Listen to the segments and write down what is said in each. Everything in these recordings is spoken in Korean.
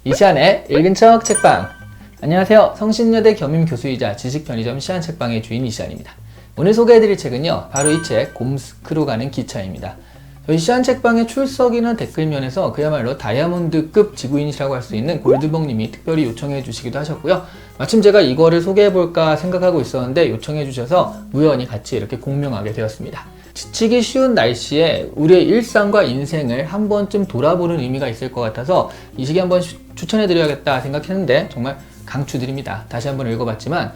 이시안의 읽은 척 책방. 안녕하세요. 성신여대 겸임교수이자 지식편의점 시안책방의 주인 이시안입니다. 오늘 소개해드릴 책은요, 바로 이 책 곰스크로 가는 기차입니다. 저희 시안책방의 출석이나 댓글면에서 그야말로 다이아몬드급 지구인이라고 할 수 있는 골드벅님이 특별히 요청해 주시기도 하셨고요. 마침 제가 이거를 소개해볼까 생각하고 있었는데 요청해 주셔서 우연히 같이 이렇게 공명하게 되었습니다. 지치기 쉬운 날씨에 우리의 일상과 인생을 한 번쯤 돌아보는 의미가 있을 것 같아서 이 시기 한번 추천해드려야겠다 생각했는데 정말 강추드립니다. 다시 한번 읽어봤지만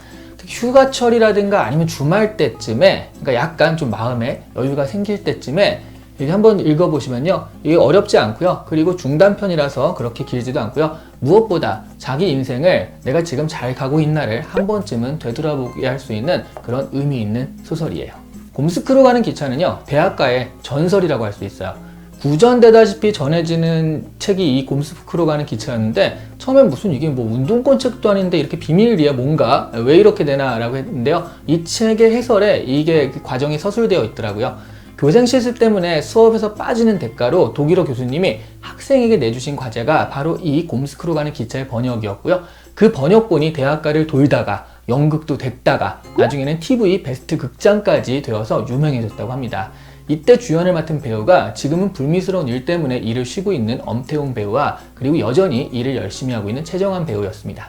휴가철이라든가 아니면 주말 때쯤에, 그러니까 약간 좀 마음에 여유가 생길 때쯤에 이렇게 한번 읽어보시면요, 이게 어렵지 않고요, 그리고 중단편이라서 그렇게 길지도 않고요, 무엇보다 자기 인생을 내가 지금 잘 가고 있나를 한 번쯤은 되돌아보게 할 수 있는 그런 의미 있는 소설이에요. 곰스크로 가는 기차는요, 대학가의 전설이라고 할 수 있어요. 구전되다시피 전해지는 책이 이 곰스크로 가는 기차였는데, 처음엔 무슨 이게 뭐 운동권 책도 아닌데 이렇게 비밀이야 뭔가 왜 이렇게 되나 라고 했는데요, 이 책의 해설에 이게 과정이 서술되어 있더라고요. 교생 실습 때문에 수업에서 빠지는 대가로 독일어 교수님이 학생에게 내주신 과제가 바로 이 곰스크로 가는 기차의 번역이었고요. 그 번역본이 대학가를 돌다가 연극도 됐다가 나중에는 TV 베스트 극장까지 되어서 유명해졌다고 합니다. 이때 주연을 맡은 배우가 지금은 불미스러운 일 때문에 일을 쉬고 있는 엄태웅 배우와 그리고 여전히 일을 열심히 하고 있는 최정환 배우였습니다.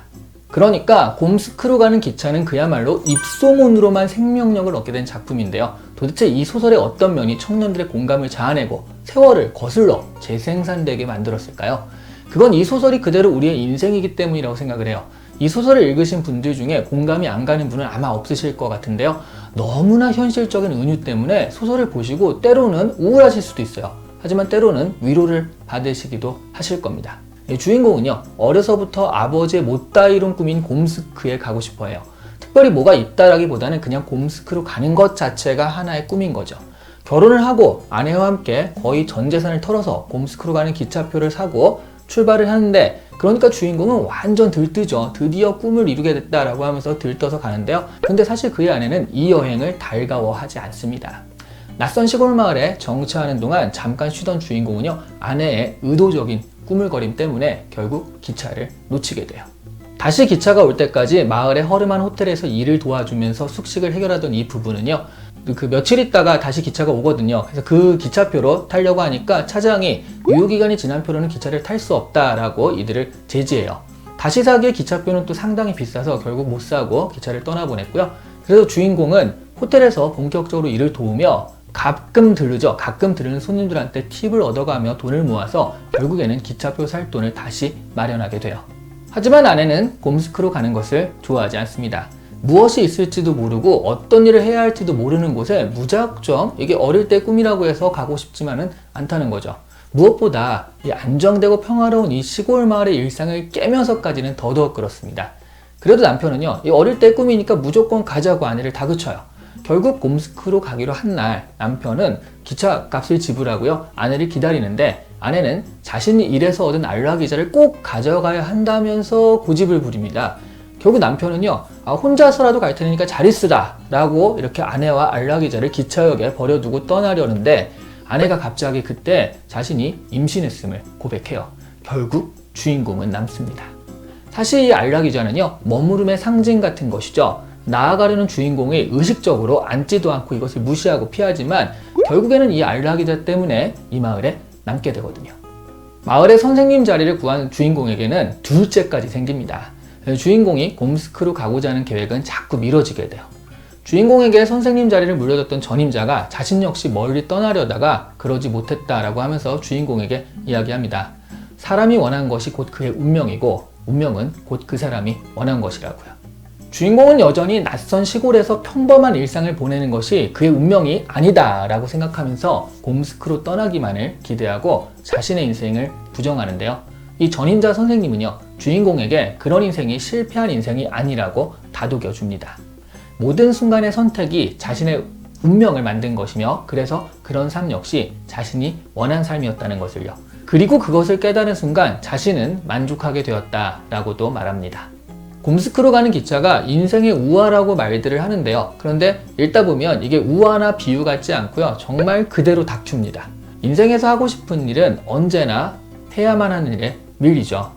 그러니까 곰스크로 가는 기차는 그야말로 입소문으로만 생명력을 얻게 된 작품인데요. 도대체 이 소설의 어떤 면이 청년들의 공감을 자아내고 세월을 거슬러 재생산되게 만들었을까요? 그건 이 소설이 그대로 우리의 인생이기 때문이라고 생각을 해요. 이 소설을 읽으신 분들 중에 공감이 안 가는 분은 아마 없으실 것 같은데요. 너무나 현실적인 은유 때문에 소설을 보시고 때로는 우울하실 수도 있어요. 하지만 때로는 위로를 받으시기도 하실 겁니다. 주인공은요, 어려서부터 아버지의 못다 이룬 꿈인 곰스크에 가고 싶어 해요. 특별히 뭐가 있다라기보다는 그냥 곰스크로 가는 것 자체가 하나의 꿈인 거죠. 결혼을 하고 아내와 함께 거의 전 재산을 털어서 곰스크로 가는 기차표를 사고 출발을 하는데, 그러니까 주인공은 완전 들뜨죠. 드디어 꿈을 이루게 됐다라고 하면서 들떠서 가는데요. 근데 사실 그의 아내는 이 여행을 달가워하지 않습니다. 낯선 시골 마을에 정차하는 동안 잠깐 쉬던 주인공은요, 아내의 의도적인 꾸물거림 때문에 결국 기차를 놓치게 돼요. 다시 기차가 올 때까지 마을의 허름한 호텔에서 일을 도와주면서 숙식을 해결하던 이 부부는요, 그 며칠 있다가 다시 기차가 오거든요. 그래서 그 기차표로 타려고 하니까 차장이 유효기간이 지난 표로는 기차를 탈 수 없다라고 이들을 제지해요. 다시 사기에 기차표는 또 상당히 비싸서 결국 못 사고 기차를 떠나보냈고요. 그래서 주인공은 호텔에서 본격적으로 일을 도우며 가끔 들르는 손님들한테 팁을 얻어가며 돈을 모아서 결국에는 기차표 살 돈을 다시 마련하게 돼요. 하지만 아내는 곰스크로 가는 것을 좋아하지 않습니다. 무엇이 있을지도 모르고 어떤 일을 해야 할지도 모르는 곳에 무작정, 이게 어릴 때 꿈이라고 해서 가고 싶지만은 않다는 거죠. 무엇보다 이 안정되고 평화로운 이 시골 마을의 일상을 깨면서까지는 더더욱 그렇습니다. 그래도 남편은요, 이 어릴 때 꿈이니까 무조건 가자고 아내를 다그쳐요. 결국 곰스크로 가기로 한 날 남편은 기차 값을 지불하고요, 아내를 기다리는데 아내는 자신이 일해서 얻은 안락기자를 꼭 가져가야 한다면서 고집을 부립니다. 결국 남편은요, 혼자서라도 갈 테니까 잘 있으라 라고 이렇게 아내와 안락기자를 기차역에 버려두고 떠나려는데, 아내가 갑자기 그때 자신이 임신했음을 고백해요. 결국 주인공은 남습니다. 사실 이 안락기자는요, 머무름의 상징 같은 것이죠. 나아가려는 주인공이 의식적으로 앉지도 않고 이것을 무시하고 피하지만 결국에는 이 안락기자 때문에 이 마을에 남게 되거든요. 마을의 선생님 자리를 구한 주인공에게는 둘째까지 생깁니다. 주인공이 곰스크로 가고자 하는 계획은 자꾸 미뤄지게 돼요. 주인공에게 선생님 자리를 물려줬던 전임자가 자신 역시 멀리 떠나려다가 그러지 못했다라고 하면서 주인공에게 이야기합니다. 사람이 원한 것이 곧 그의 운명이고 운명은 곧 그 사람이 원한 것이라고요. 주인공은 여전히 낯선 시골에서 평범한 일상을 보내는 것이 그의 운명이 아니다 라고 생각하면서 곰스크로 떠나기만을 기대하고 자신의 인생을 부정하는데요. 이 전임자 선생님은요, 주인공에게 그런 인생이 실패한 인생이 아니라고 다독여 줍니다. 모든 순간의 선택이 자신의 운명을 만든 것이며, 그래서 그런 삶 역시 자신이 원한 삶이었다는 것을요. 그리고 그것을 깨달은 순간 자신은 만족하게 되었다라고도 말합니다. 곰스크로 가는 기차가 인생의 우화라고 말들을 하는데요. 그런데 읽다 보면 이게 우화나 비유 같지 않고요, 정말 그대로 다큐입니다. 인생에서 하고 싶은 일은 언제나 해야만 하는 일에 밀리죠.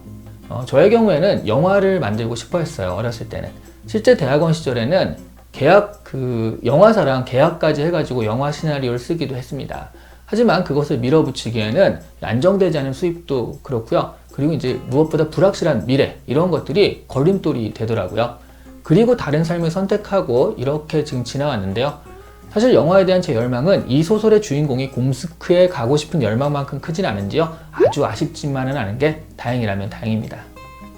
저의 경우에는 영화를 만들고 싶어 했어요. 어렸을 때는. 실제 대학원 시절에는 영화사랑 계약까지 해가지고 영화 시나리오를 쓰기도 했습니다. 하지만 그것을 밀어붙이기에는 안정되지 않은 수입도 그렇고요. 그리고 이제 무엇보다 불확실한 미래, 이런 것들이 걸림돌이 되더라고요. 그리고 다른 삶을 선택하고 이렇게 지금 지나왔는데요. 사실 영화에 대한 제 열망은 이 소설의 주인공이 곰스크에 가고 싶은 열망만큼 크진 않은지요. 아주 아쉽지만은 않은 게 다행이라면 다행입니다.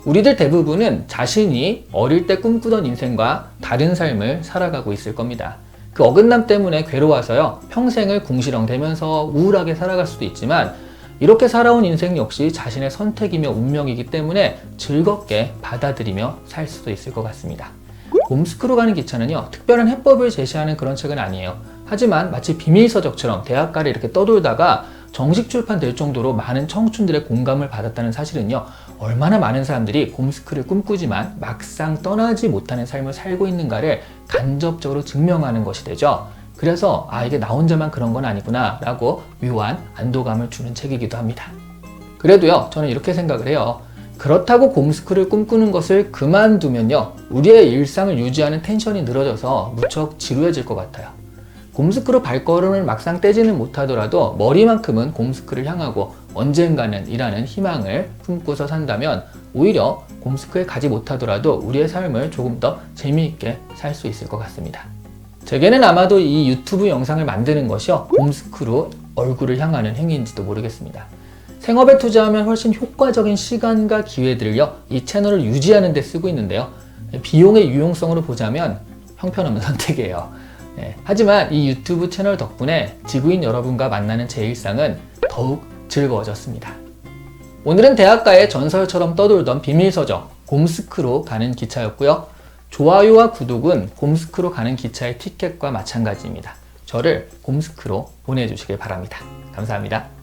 우리들 대부분은 자신이 어릴 때 꿈꾸던 인생과 다른 삶을 살아가고 있을 겁니다. 그 어긋남 때문에 괴로워서요, 평생을 궁시렁대면서 우울하게 살아갈 수도 있지만, 이렇게 살아온 인생 역시 자신의 선택이며 운명이기 때문에 즐겁게 받아들이며 살 수도 있을 것 같습니다. 곰스크로 가는 기차는요, 특별한 해법을 제시하는 그런 책은 아니에요. 하지만 마치 비밀서적처럼 대학가를 이렇게 떠돌다가 정식 출판될 정도로 많은 청춘들의 공감을 받았다는 사실은요, 얼마나 많은 사람들이 곰스크를 꿈꾸지만 막상 떠나지 못하는 삶을 살고 있는가를 간접적으로 증명하는 것이 되죠. 그래서 이게 나 혼자만 그런 건 아니구나 라고 묘한 안도감을 주는 책이기도 합니다. 그래도요, 저는 이렇게 생각을 해요. 그렇다고 곰스크를 꿈꾸는 것을 그만두면요, 우리의 일상을 유지하는 텐션이 늘어져서 무척 지루해질 것 같아요. 곰스크로 발걸음을 막상 떼지는 못하더라도 머리만큼은 곰스크를 향하고 언젠가는 이라는 희망을 품고서 산다면 오히려 곰스크에 가지 못하더라도 우리의 삶을 조금 더 재미있게 살 수 있을 것 같습니다. 제게는 아마도 이 유튜브 영상을 만드는 것이요, 곰스크로 얼굴을 향하는 행위인지도 모르겠습니다. 생업에 투자하면 훨씬 효과적인 시간과 기회들을요, 이 채널을 유지하는 데 쓰고 있는데요. 비용의 유용성으로 보자면 형편없는 선택이에요. 하지만 이 유튜브 채널 덕분에 지구인 여러분과 만나는 제 일상은 더욱 즐거워졌습니다. 오늘은 대학가의 전설처럼 떠돌던 비밀서적 곰스크로 가는 기차였고요. 좋아요와 구독은 곰스크로 가는 기차의 티켓과 마찬가지입니다. 저를 곰스크로 보내주시길 바랍니다. 감사합니다.